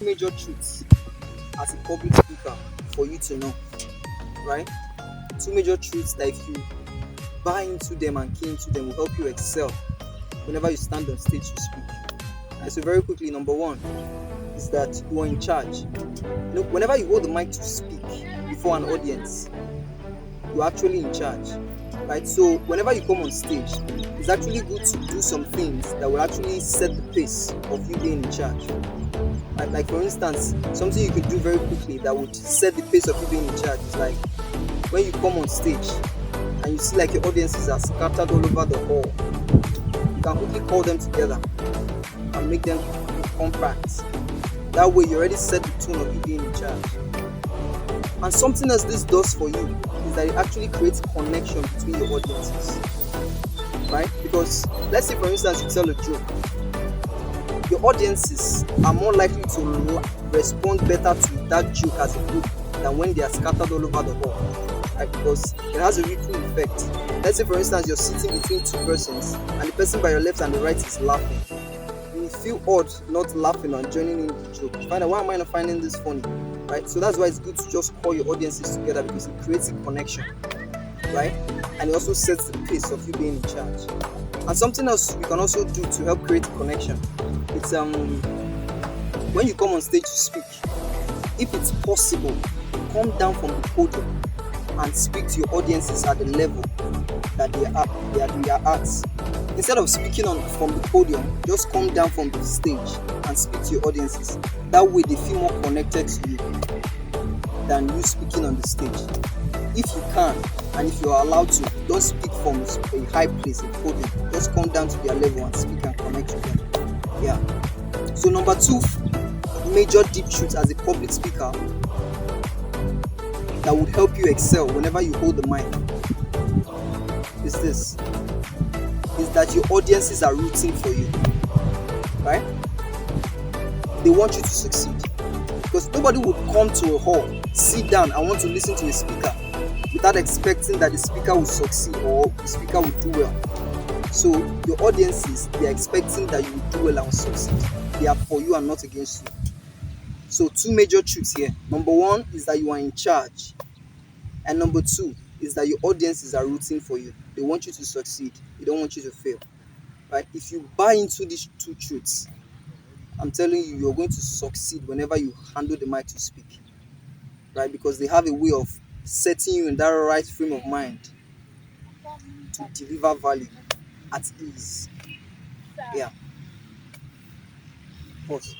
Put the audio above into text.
Major truths as a public speaker for you to know, right? Two major truths that if you buy into them and key into them will help you excel whenever you stand on stage to speak. And so, very quickly, number one is that you are in charge. Whenever you hold the mic to speak before an audience, you're actually in charge, right? So, whenever you come on stage, it's actually good to do some things that will actually set the pace of you being in charge. Like for instance, something you could do very quickly that would set the pace of you being in charge is like when you come on stage and you see like your audiences are scattered all over the hall, you can quickly call them together and make them compact. That way you already set the tone of you being in charge. And something else this does for you is that it actually creates connection between your audiences, right? Because let's say for instance you tell a joke, your audiences are more likely to respond better to that joke as a group than when they are scattered all over the hall, right? Because it has a ripple effect. Let's say for instance you're sitting between two persons and the person by your left and the right is laughing. You will feel odd not laughing and joining in the joke. Find out, why am I not finding this funny, right? So that's why it's good to just call your audiences together, because it creates a connection, right? And it also sets the pace of you being in charge. And something else you can also do to help create a connection, it's when you come on stage to speak, if it's possible, come down from the podium and speak to your audiences at the level that they are at. Instead of speaking from the podium, just come down from the stage and speak to your audiences. That way they feel more connected to you than you speaking on the stage. If you can, and if you are allowed to, don't speak from a high place, a podium. Just come down to their level and speak and connect with them. Yeah. So number two major deep truth as a public speaker that would help you excel whenever you hold the mic is this: is that your audiences are rooting for you, right? They want you to succeed, because nobody would come to a hall, sit down and want to listen to a speaker without expecting that the speaker will succeed or the speaker will do well. So your audiences, they are expecting that you will do well and succeed. They are for you and not against you. So two major truths here. Number one is that you are in charge, and number two is that your audiences are rooting for you. They want you to succeed. They don't want you to fail, right? If you buy into these two truths, I'm telling you, you're going to succeed whenever you handle the mic to speak, right? Because they have a way of setting you in that right frame of mind to deliver value at ease. Yeah. Pause.